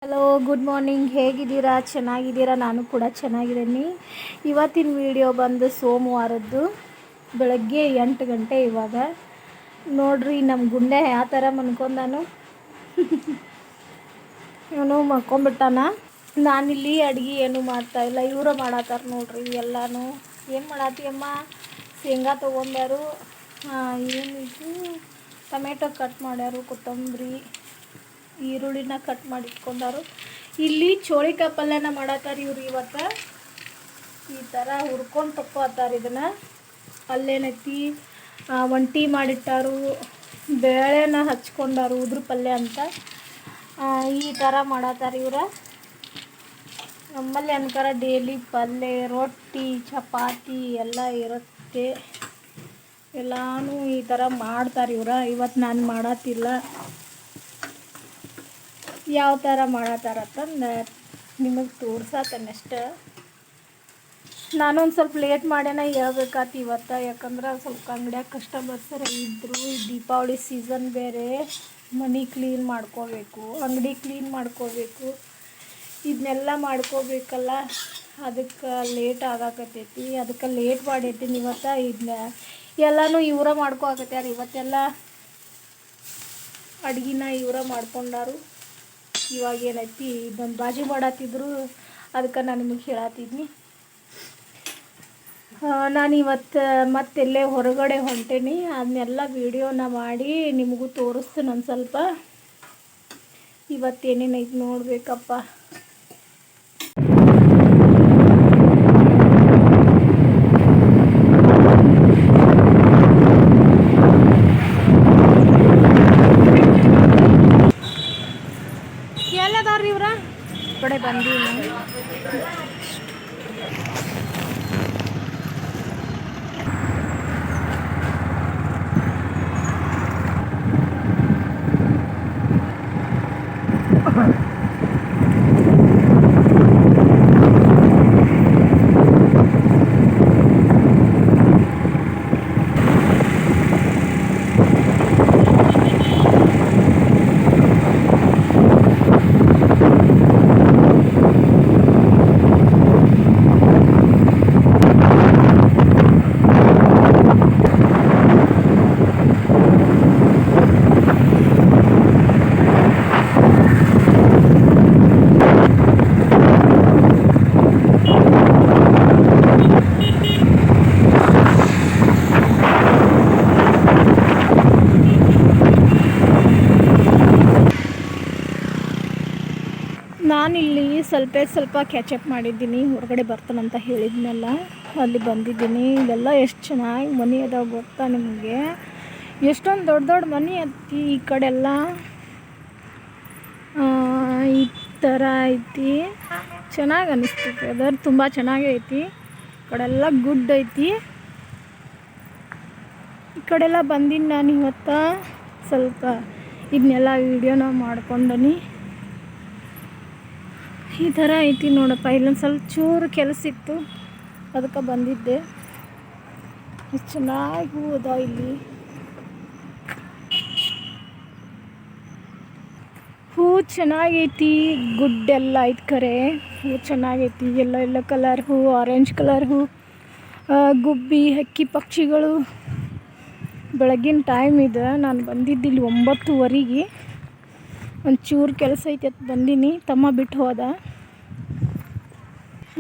Hello, good morning. ಹೇಗಿದ್ದೀರಾ? ಚೆನ್ನಾಗಿದ್ದೀರಾ? ನಾನು ಕೂಡ ಚೆನ್ನಾಗಿದ್ದೀನಿ. ಇವತ್ತಿನ ವಿಡಿಯೋ ಬಂದು ಸೋಮವಾರದ್ದು ಬೆಳಗ್ಗೆ 8 ಗಂಟೆ. ಇವಾಗ ನೋಡ್ರಿ ನಮ್ಮ ಗುಂಡೆ ಯಾವ ಥರ ಮನ್ಕೊಂಡಾನು. ಇವನು ಮಕ್ಕೊಂಬಿಟ್ಟಾನ. ನಾನಿಲ್ಲಿ ಅಡುಗೆ ಏನು ಮಾಡ್ತಾಯಿಲ್ಲ, ಇವರ ಮಾಡತ್ತಾರ ನೋಡ್ರಿ ಎಲ್ಲನೂ. ಏನು ಮಾಡತ್ತೀಯಮ್ಮ? ಶೇಂಗಾ ತೊಗೊಂಡಾರು, ಏನಿದು ಟೊಮೆಟೊ ಕಟ್ ಮಾಡ್ಯಾರು, ಕೊತ್ತಂಬರಿ, ಈರುಳ್ಳಿನ ಕಟ್ ಮಾಡಿ ಇಟ್ಕೊಂಡಾರು. ಇಲ್ಲಿ ಚೋಳಿಕಾಯಿ ಪಲ್ಯನ ಮಾಡತ್ತಾರ ಇವ್ರು. ಇವತ್ತು ಈ ಥರ ಹುರ್ಕೊಂಡು ತಕ್ಕೋತಾರೆ ಇದನ್ನು. ಅಲ್ಲೇನೈತಿ ಒಂಟಿ ಮಾಡಿಟ್ಟಾರು, ಬೇಳೆನ ಹಚ್ಕೊಂಡಾರು, ಉದ್ರ ಪಲ್ಯ ಅಂತ. ಈ ಥರ ಮಾಡತ್ತಾರ ಇವ್ರು. ನಮ್ಮಲ್ಲಿ ಅನ್ಕರ ಡೈಲಿ ಪಲ್ಯ, ರೊಟ್ಟಿ, ಚಪಾತಿ ಎಲ್ಲ ಇರುತ್ತೆ. ಎಲ್ಲನೂ ಈ ಥರ ಮಾಡ್ತಾರೆ ಇವ್ರು. ಇವತ್ತು ನಾನು ಮಾಡತ್ತಿಲ್ಲ. ಯಾವ ಥರ ಮಾಡತ್ತಾರತ್ತಂದು ನಿಮಗೆ ತೋರ್ಸತ್ತನ್ನಷ್ಟೆ. ನಾನೊಂದು ಸ್ವಲ್ಪ ಲೇಟ್ ಮಾಡ್ಯಾನ ಹೇಳ್ಬೇಕಾತು ಇವತ್ತು. ಯಾಕಂದ್ರೆ ಸ್ವಲ್ಪ ಅಂಗಡಿಯಾಗ ಕಸ್ಟಮರ್ಸರ ಇದ್ದರು. ಈ ದೀಪಾವಳಿ ಸೀಸನ್ ಬೇರೆ, ಮನೆ ಕ್ಲೀನ್ ಮಾಡ್ಕೋಬೇಕು, ಅಂಗಡಿ ಕ್ಲೀನ್ ಮಾಡ್ಕೋಬೇಕು, ಇದನ್ನೆಲ್ಲ ಮಾಡ್ಕೋಬೇಕಲ್ಲ. ಅದಕ್ಕೆ ಲೇಟ್ ಆಗಾಕತ್ತೈತಿ. ಅದಕ್ಕೆ ಲೇಟ್ ಮಾಡೈತೀನಿ ಇವತ್ತು. ಇದನ್ನ ಎಲ್ಲನೂ ಇವರ ಮಾಡ್ಕೋಕತ್ಯಾರ. ಇವತ್ತೆಲ್ಲ ಅಡ್ಗಿನ ಇವರ ಮಾಡ್ಕೊಂಡಾರು. ಇವಾಗ ಏನೈತಿ ಇದೊಂದು ಬಾಜಿ ಮಾಡತ್ತಿದ್ರು, ಅದಕ್ಕೆ ನಾನು ನಿಮಗೆ ಹೇಳತ್ತಿದ್ನಿ. ನಾನು ಇವತ್ತು ಮತ್ತೆಲ್ಲೇ ಹೊರಗಡೆ ಹೊಂಟೇನಿ. ಅದನ್ನೆಲ್ಲ ವಿಡಿಯೋನ ಮಾಡಿ ನಿಮಗೂ ತೋರಿಸ್ತೀನಿ ಒಂದು ಸ್ವಲ್ಪ. ಇವತ್ತೇನೇನೈತಿ ನೋಡಬೇಕಪ್ಪ. ಎಲ್ಲದಾರ್ರಿ ಇವ್ರ ಕಡೆ ಬಂದು ನಾನಿಲ್ಲಿ ಸ್ವಲ್ಪ ಕ್ಯಾಚಪ್ ಮಾಡಿದ್ದೀನಿ. ಹೊರಗಡೆ ಬರ್ತಾನಂತ ಹೇಳಿದ್ನಲ್ಲ, ಅಲ್ಲಿ ಬಂದಿದ್ದೀನಿ. ಇಲ್ಲೆಲ್ಲ ಎಷ್ಟು ಚೆನ್ನಾಗಿ ಮನೆ ಅದಾವ ಗೊತ್ತಾ ನಿಮಗೆ? ಎಷ್ಟೊಂದು ದೊಡ್ಡ ಮನೆ ಐತಿ. ಈ ಕಡೆ ಎಲ್ಲ ಈ ಥರ ಐತಿ. ಚೆನ್ನಾಗಿ ಅನ್ನಿಸ್ತೈತಿ. ಅದರ ತುಂಬ ಚೆನ್ನಾಗಿ ಐತಿ. ಈ ಕಡೆಲ್ಲ ಗುಡ್ ಐತಿ. ಈ ಕಡೆಲ್ಲ ಬಂದೀನಿ ನಾನು ಇವತ್ತು. ಸ್ವಲ್ಪ ಇದನ್ನೆಲ್ಲ ವಿಡಿಯೋನ ಮಾಡ್ಕೊಂಡನಿ. ಈ ಥರ ಐತಿ ನೋಡಪ್ಪ. ಇಲ್ಲೊಂದು ಸ್ವಲ್ಪ ಚೂರು ಕೆಲಸ ಇತ್ತು, ಅದಕ್ಕೆ ಬಂದಿದ್ದೆ. ಎಷ್ಟು ಚೆನ್ನಾಗಿ ಹೂ ಅದಾವ ಇಲ್ಲಿ. ಹೂ ಚೆನ್ನಾಗೈತಿ. ಗುಡ್ಡೆಲ್ಲ ಐತೆ ಕರೆ. ಹೂ ಚೆನ್ನಾಗೈತಿ. ಎಲ್ಲೋ ಕಲರ್ ಹೂ, ಆರೆಂಜ್ ಕಲರ್ ಹೂ, ಗುಬ್ಬಿ, ಹಕ್ಕಿ ಪಕ್ಷಿಗಳು. ಬೆಳಗಿನ ಟೈಮ್ ಇದೆ. ನಾನು ಬಂದಿದ್ದಿಲ್ಲಿ 9:15. ಒಂಚೂರು ಕೆಲಸ ಐತಿ ಅಂತ ಬಂದೀನಿ. ತಮ್ಮ ಬಿಟ್ಟು ಹೋದ.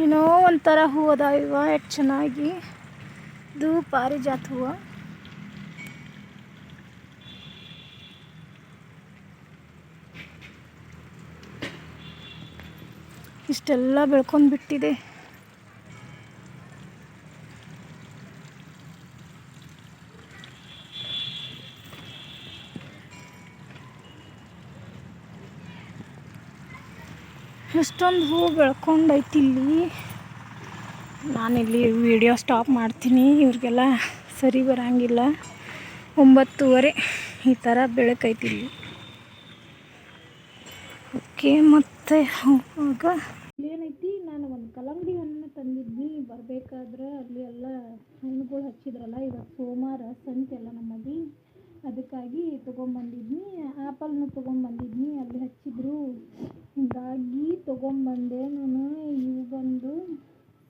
ಏನೋ ಒಂಥರ ಹೂ ಅದಾವ ಇವ. ಎಷ್ಟು ಚೆನ್ನಾಗಿ. ಇದು ಪಾರಿಜಾತ ಹೂವು. ಇಷ್ಟೆಲ್ಲ ಬೆಳ್ಕೊಂಡು ಬಿಟ್ಟಿದೆ. ಎಷ್ಟೊಂದು ಹೂ ಬೆಳ್ಕೊಂಡೈತಿ ಇಲ್ಲಿ. ನಾನಿಲ್ಲಿ ವಿಡಿಯೋ ಸ್ಟಾಪ್ ಮಾಡ್ತೀನಿ. ಇವ್ರಿಗೆಲ್ಲ ಸರಿ ಬರೋಂಗಿಲ್ಲ. 9:30 ಈ ಥರ ಬೆಳಕೈತಿ ಇಲ್ಲಿ. ಓಕೆ, ಮತ್ತೆ ಹೋಗುವಾಗ ಏನೈತಿ, ನಾನು ಒಂದು ಕಲ್ಲಂಗಡಿ ಹಣ್ಣು ತಂದಿದ್ನಿ. ಬರಬೇಕಾದ್ರೆ ಅಲ್ಲಿ ಎಲ್ಲ ಹಣ್ಣುಗಳು ಹಚ್ಚಿದ್ರಲ್ಲ. ಇವತ್ತು ಸೋಮವಾರ ಸಂತೆ ಎಲ್ಲ ನಮ್ಮಲ್ಲಿ. ಅದಕ್ಕಾಗಿ ತೊಗೊಂಬಂದಿದ್ನಿ. ಆ್ಯಪಲ್ನು ತೊಗೊಂಬಂದಿದ್ನಿ, ಅಲ್ಲಿ ಹಚ್ಚಿದ್ರು. ಹೀಗಾಗಿ ತೊಗೊಂಬಂದೆ ನಾನು. ಇವು ಬಂದು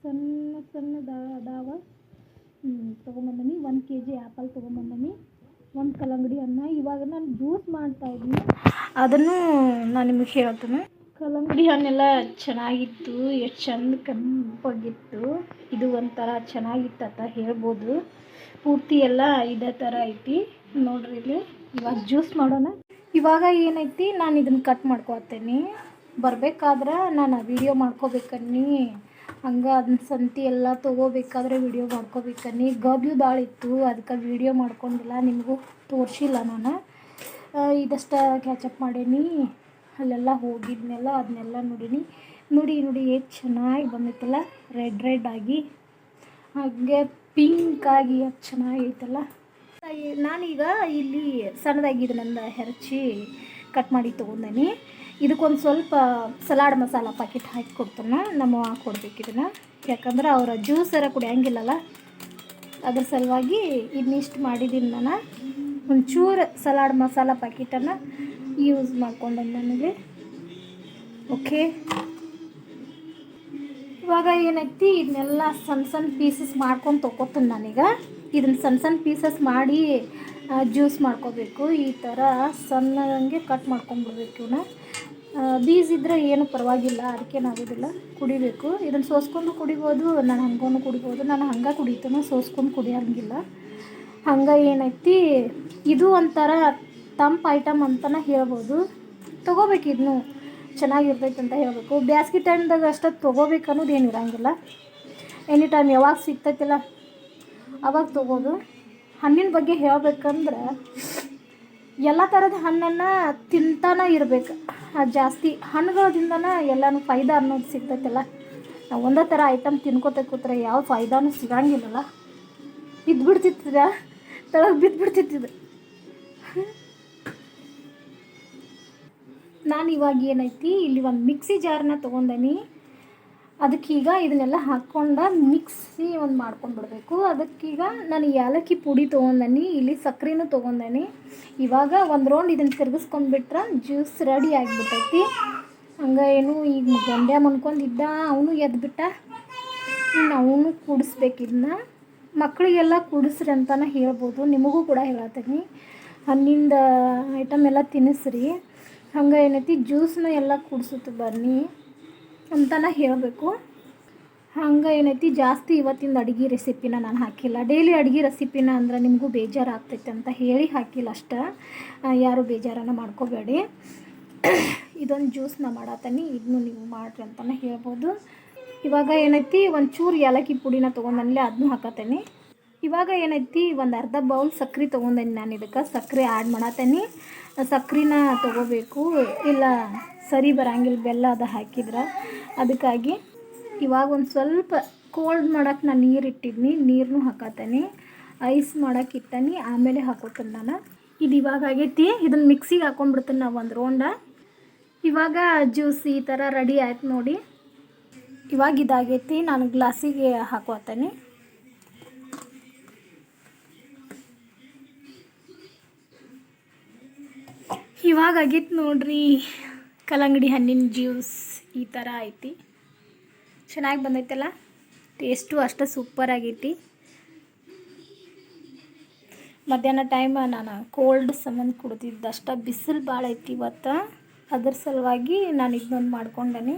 ಸಣ್ಣ ಸಣ್ಣದ ಅದಾವ. ತೊಗೊಂಬಂದೀನಿ. 1 kg ಆ್ಯಪಲ್ ತೊಗೊಂಬಂದೀನಿ, 1 ಕಲ್ಲಂಗಡಿ ಹಣ್ಣು. ಇವಾಗ ನಾನು ಜ್ಯೂಸ್ ಮಾಡ್ತಾಯಿದ್ದೀನಿ, ಅದನ್ನು ನಾನು ನಿಮಗೆ ಹೇಳ್ತೀನಿ. ಕಲ್ಲಂಗಡಿ ಹಣ್ಣೆಲ್ಲ ಚೆನ್ನಾಗಿತ್ತು, ಎಷ್ಟು ಚಂದ ಕೆಂಪಾಗಿತ್ತು. ಇದು ಒಂಥರ ಚೆನ್ನಾಗಿತ್ತಂತ ಹೇಳ್ಬೋದು. ಪೂರ್ತಿ ಎಲ್ಲ ಇದೇ ಥರ ಐತಿ ನೋಡ್ರಿ. ಇಲ್ಲಿ ಇವಾಗ ಜ್ಯೂಸ್ ಮಾಡೋಣ. ಇವಾಗ ಏನೈತಿ, ನಾನು ಇದನ್ನು ಕಟ್ ಮಾಡ್ಕೊತೀನಿ. ಬರಬೇಕಾದ್ರೆ ನಾನು ವೀಡಿಯೋ ಮಾಡ್ಕೋಬೇಕನ್ನಿ, ಹಂಗೆ ಅದನ್ನ ಸಂತಿ ಎಲ್ಲ ತೊಗೋಬೇಕಾದ್ರೆ ವೀಡಿಯೋ ಮಾಡ್ಕೋಬೇಕನ್ನಿ. ಗದ್ಲು ಭಾಳ ಇತ್ತು, ಅದಕ್ಕೆ ವೀಡಿಯೋ ಮಾಡ್ಕೊಂಡಿಲ್ಲ, ನಿಮಗೂ ತೋರಿಸಿಲ್ಲ ನಾನು. ಇದಷ್ಟು ಕ್ಯಾಚಪ್ ಮಾಡೀನಿ. ಅಲ್ಲೆಲ್ಲ ಹೋಗಿದ್ನೆಲ್ಲ ಅದನ್ನೆಲ್ಲ ನೋಡೀನಿ. ನೋಡಿ ಎಷ್ಟು ಚೆನ್ನಾಗಿ ಬಂದೈತಲ್ಲ, ರೆಡ್ ಆಗಿ, ಹಾಗೆ ಪಿಂಕಾಗಿ ಎಷ್ಟು ಚೆನ್ನಾಗೈತಲ್ಲ. ನಾನೀಗ ಇಲ್ಲಿ ಸಣ್ಣದಾಗಿ ಇದನ್ನೆಲ್ಲ ಹೆರಚಿ ಕಟ್ ಮಾಡಿ ತೊಗೊಂಡೇನಿ. ಇದಕ್ಕೊಂದು ಸ್ವಲ್ಪ ಸಲಾಡ್ ಮಸಾಲ ಪ್ಯಾಕೆಟ್ ಹಾಕಿ ಕೊಡ್ತಾನೆ, ನಮ್ಮ ಕೊಡ್ಬೇಕು ಇದನ್ನು. ಯಾಕಂದ್ರೆ ಅವರ ಜ್ಯೂಸರ ಕುಡಿಯೋಂಗಿಲ್ಲಲ್ಲ, ಅದ್ರ ಸಲುವಾಗಿ ಇದನ್ನಿಷ್ಟು ಮಾಡಿದ್ದೀನಿ ನಾನು. ಒಂಚೂರು ಸಲಾಡ್ ಮಸಾಲ ಪ್ಯಾಕೆಟನ್ನು ಯೂಸ್ ಮಾಡ್ಕೊಂಡೆ ನನಗೆ. ಓಕೆ, ಇವಾಗ ಏನೈತಿ, ಇದನ್ನೆಲ್ಲ ಸಣ್ಣ ಪೀಸಸ್ ಮಾಡ್ಕೊಂಡು ತೊಗೋತೀನಿ ನಾನೀಗ. ಇದನ್ನು ಸಣ್ಣ ಪೀಸಸ್ ಮಾಡಿ ಜ್ಯೂಸ್ ಮಾಡ್ಕೋಬೇಕು. ಈ ಥರ ಸಣ್ಣಂಗೆ ಕಟ್ ಮಾಡ್ಕೊಂಡ್ಬಿಡ್ಬೇಕು ಇವನ್ನ. ಬೀಸಿದ್ರೆ ಏನು ಪರವಾಗಿಲ್ಲ, ಅದಕ್ಕೇನಾಗೋದಿಲ್ಲ, ಕುಡಿಬೇಕು. ಇದನ್ನು ಸೋಸ್ಕೊಂಡು ಕುಡಿಬೋದು, ನಾನು ಹಂಗೂ ಕುಡಿಬೋದು. ನಾನು ಹಂಗೆ ಕುಡಿತೀನಿ, ಸೋಸ್ಕೊಂಡು ಕುಡಿಯೋಂಗಿಲ್ಲ. ಹಂಗೆ ಏನೈತಿ, ಇದು ಒಂಥರ ತಂಪು ಐಟಮ್ ಅಂತಲೇ ಹೇಳ್ಬೋದು. ತೊಗೋಬೇಕು, ಇದನ್ನು ಚೆನ್ನಾಗಿರ್ತೈತೆ ಅಂತ ಹೇಳಬೇಕು. ಬೇಸಿಗೆ ಟೈಮ್ದಾಗ ಅಷ್ಟೇ ತೊಗೋಬೇಕು ಅನ್ನೋದು ಏನು ಇರೋಂಗಿಲ್ಲ. ಎನಿ ಟೈಮ್ ಯಾವಾಗ ಸಿಗ್ತೈತಿಲ್ಲ ಅವಾಗ ತೊಗೋದು. ಹಣ್ಣಿನ ಬಗ್ಗೆ ಹೇಳ್ಬೇಕಂದ್ರೆ ಎಲ್ಲ ಥರದ ಹಣ್ಣನ್ನು ತಿಂತಾನೆ ಇರಬೇಕು. ಅದು ಜಾಸ್ತಿ ಹಣ್ಣುಗಳದಿಂದನೇ ಎಲ್ಲನೂ ಫಾಯ್ದಾ ಅನ್ನೋದು ಸಿಗ್ತೈತಲ್ಲ. ನಾವು ಒಂದೇ ಥರ ಐಟಮ್ ತಿನ್ಕೋತ ಕೂತ್ರೆ ಯಾವ ಫಾಯ್ದಾನೂ ಸಿಗೋಂಗಿಲ್ಲಲ್ಲ. ಬಿದ್ದುಬಿಡ್ತಿತ್ತದ, ತಳಗೆ ಬಿದ್ದುಬಿಡ್ತಿತ್ತಿದ್ದು. ನಾನು ಇವಾಗ ಏನೈತಿ, ಇಲ್ಲಿ ಒಂದು ಮಿಕ್ಸಿ ಜಾರನ್ನ ತೊಗೊಂಡೇನಿ. ಅದಕ್ಕೀಗ ಇದನ್ನೆಲ್ಲ ಹಾಕ್ಕೊಂಡು ಮಿಕ್ಸಿ ಒಂದು ಮಾಡ್ಕೊಂಡ್ಬಿಡ್ಬೇಕು. ಅದಕ್ಕೀಗ ನಾನು ಏಲಕ್ಕಿ ಪುಡಿ ತೊಗೊಂಡೇನಿ, ಇಲ್ಲಿ ಸಕ್ಕರೆನೂ ತೊಗೊಂಡೇನಿ. ಇವಾಗ ಒಂದು ರೌಂಡ್ ಇದನ್ನು ತಿರ್ಗಿಸ್ಕೊಂಡ್ಬಿಟ್ರೆ ಜ್ಯೂಸ್ ರೆಡಿ ಆಗಿಬಿಟ್ಟೈತಿ. ಹಂಗೆ ಏನು ಈಗ ಗೊಂಡೆ ಮನ್ಕೊಂಡಿದ್ದ, ಅವನು ಎದ್ಬಿಟ್ಟ. ಅವನು ಕುಡಿಸ್ಬೇಕು ಇದನ್ನ. ಮಕ್ಕಳಿಗೆಲ್ಲ ಕುಡಿಸ್ರಿ ಅಂತಲೇ ಹೇಳ್ಬೋದು, ನಿಮಗೂ ಕೂಡ ಹೇಳತ್ತೀನಿ. ಹಣ್ಣಿಂದ ಐಟಮ್ ಎಲ್ಲ ತಿನ್ನಿಸ್ರಿ. ಹಂಗೆ ಏನೈತಿ, ಜ್ಯೂಸನ್ನ ಎಲ್ಲ ಕುಡಿಸುತ್ತೆ ಬನ್ನಿ ಅಂತಲೇ ಹೇಳಬೇಕು. ಹಂಗೆ ಏನೈತಿ, ಜಾಸ್ತಿ ಇವತ್ತಿಂದ ಅಡುಗೆ ರೆಸಿಪಿನ ನಾನು ಹಾಕಿಲ್ಲ. ಡೈಲಿ ಅಡುಗೆ ರೆಸಿಪಿನ ಅಂದ್ರೆ ನಿಮಗೂ ಬೇಜಾರು ಆಗ್ತೈತೆ ಅಂತ ಹೇಳಿ ಹಾಕಿಲ್ಲ ಅಷ್ಟೇ. ಯಾರು ಬೇಜಾರನ್ನು ಮಾಡ್ಕೋಬೇಡಿ. ಇದೊಂದು ಜ್ಯೂಸ್ನ ಮಾಡತ್ತೀನಿ, ಇದನ್ನು ನೀವು ಮಾಡಿರಿ ಅಂತಲೇ ಹೇಳ್ಬೋದು. ಇವಾಗ ಏನೈತಿ, ಒಂಚೂರು ಏಲಕ್ಕಿ ಪುಡಿನ ತೊಗೊಂಡಲ್ಲಿ ಅದನ್ನು ಹಾಕತ್ತೀನಿ. ಇವಾಗ ಏನೈತಿ, ಒಂದು ಅರ್ಧ ಬೌಲ್ ಸಕ್ಕರೆ ತೊಗೊಂಡೇನಿ ನಾನು. ಇದಕ್ಕೆ ಸಕ್ಕರೆ ಆ್ಯಡ್ ಮಾಡತ್ತೀನಿ. ಸಕ್ಕರೆನ ತೊಗೋಬೇಕು, ಇಲ್ಲ ಸರಿ ಬರೋಂಗಿಲ್ಲ ಬೆಲ್ಲ ಅದು ಹಾಕಿದ್ರೆ. ಅದಕ್ಕಾಗಿ ಇವಾಗ ಒಂದು ಸ್ವಲ್ಪ ಕೋಲ್ಡ್ ಮಾಡೋಕ್ಕೆ ನಾನು ನೀರು ಇಟ್ಟಿದ್ದೀನಿ, ನೀರನ್ನೂ ಹಾಕತ್ತೀನಿ. ಐಸ್ ಮಾಡೋಕೆ ಇಟ್ಟನಿ, ಆಮೇಲೆ ಹಾಕೋತೀನಿ ನಾನು. ಇದು ಇವಾಗ ಆಗೈತಿ, ಇದನ್ನು ಮಿಕ್ಸಿಗೆ ಹಾಕೊಂಡ್ಬಿಡ್ತೀನಿ ನಾವು ಒಂದು ರೌಂಡ. ಇವಾಗ ಜ್ಯೂಸ್ ಈ ಥರ ರೆಡಿ ಆಯ್ತು ನೋಡಿ. ಇವಾಗ ಇದಾಗೈತಿ, ನಾನು ಗ್ಲಾಸಿಗೆ ಹಾಕೋತೀನಿ. ಇವಾಗ ಆಗೈತೆ ನೋಡ್ರಿ, ಕಲ್ಲಂಗಡಿ ಹಣ್ಣಿನ ಜ್ಯೂಸ್ ಈ ಥರ ಐತಿ. ಚೆನ್ನಾಗಿ ಬಂದೈತಲ್ಲ, ಟೇಸ್ಟು ಅಷ್ಟೇ ಸೂಪರ್ ಆಗೈತಿ. ಮಧ್ಯಾಹ್ನ ಟೈಮ್ ನಾನು ಕೋಲ್ಡ್ ಸಂಬಂಧ ಕುಡ್ದಿದ್ದಷ್ಟು. ಬಿಸಿಲು ಭಾಳ ಐತಿ ಇವತ್ತು, ಅದ್ರ ಸಲುವಾಗಿ ನಾನು ಇದನ್ನೊಂದು ಮಾಡ್ಕೊಂಡೇನಿ.